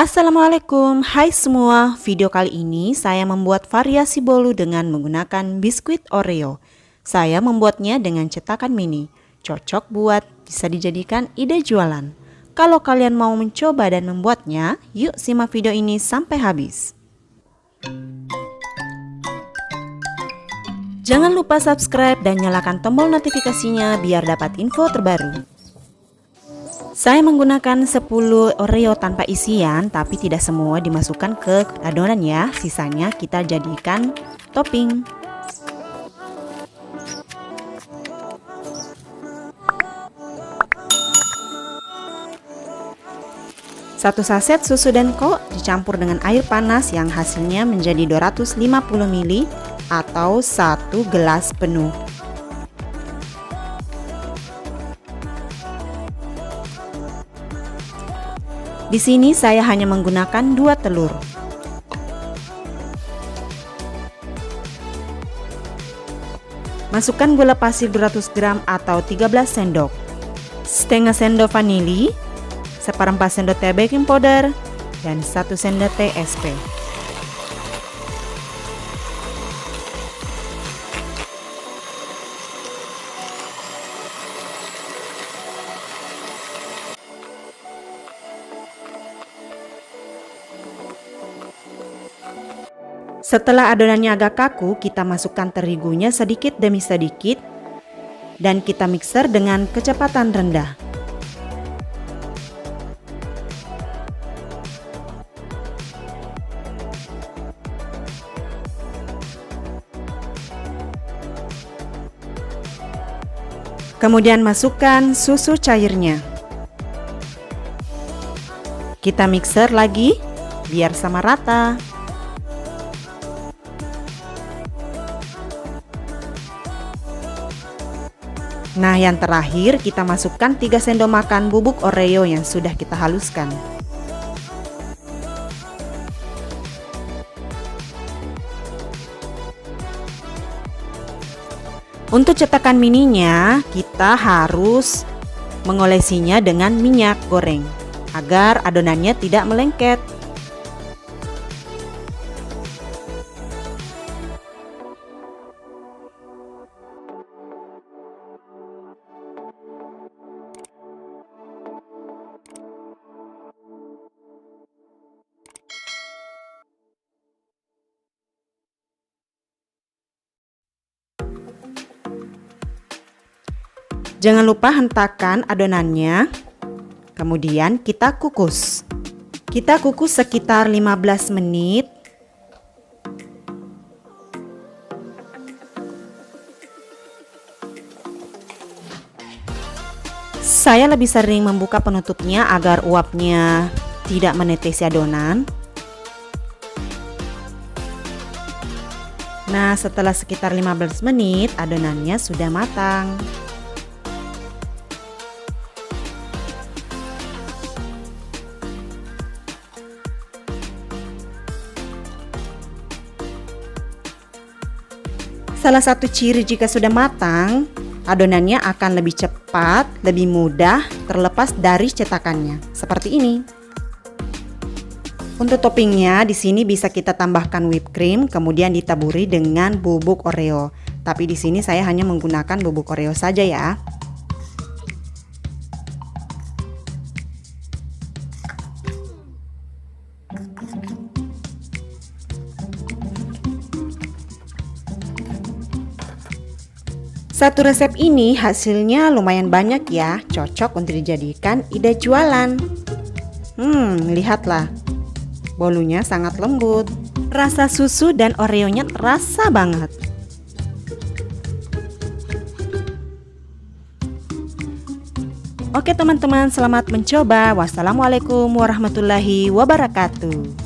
Assalamualaikum, hai semua. Video kali ini saya membuat variasi bolu dengan menggunakan biskuit Oreo. Saya membuatnya dengan cetakan mini. Cocok buat bisa dijadikan ide jualan. Kalau kalian mau mencoba dan membuatnya, yuk simak video ini sampai habis. Jangan lupa subscribe dan nyalakan tombol notifikasinya biar dapat info terbaru. Saya menggunakan 10 Oreo tanpa isian, tapi tidak semua dimasukkan ke adonan ya. Sisanya kita jadikan topping. Satu saset susu Denko dicampur dengan air panas yang hasilnya menjadi 250 ml atau 1 gelas penuh. Di sini saya hanya menggunakan 2 telur. Masukkan gula pasir 200 gram atau 13 sendok. Setengah sendok vanili, seperempat sendok teh baking powder, dan 1 sendok teh SP. Setelah adonannya agak kaku, kita masukkan terigunya sedikit demi sedikit dan kita mixer dengan kecepatan rendah. Kemudian masukkan susu cairnya. Kita mixer lagi biar sama rata. Nah, yang terakhir kita masukkan 3 sendok makan bubuk Oreo yang sudah kita haluskan. Untuk cetakan mininya, kita harus mengolesinya dengan minyak goreng agar adonannya tidak melengket. Jangan lupa hentakan adonannya. Kemudian kita kukus. Kita kukus sekitar 15 menit. Saya lebih sering membuka penutupnya agar uapnya tidak menetesi adonan. Nah, setelah sekitar 15 menit adonannya sudah matang. Salah satu ciri jika sudah matang, adonannya akan lebih cepat, lebih mudah terlepas dari cetakannya. Seperti ini. Untuk toppingnya di sini bisa kita tambahkan whipped cream, kemudian ditaburi dengan bubuk Oreo. Tapi di sini saya hanya menggunakan bubuk Oreo saja ya. Satu resep ini hasilnya lumayan banyak ya, cocok untuk dijadikan ide jualan. Lihatlah, bolunya sangat lembut. Rasa susu dan Oreonya terasa banget. Oke teman-teman, selamat mencoba. Wassalamualaikum warahmatullahi wabarakatuh.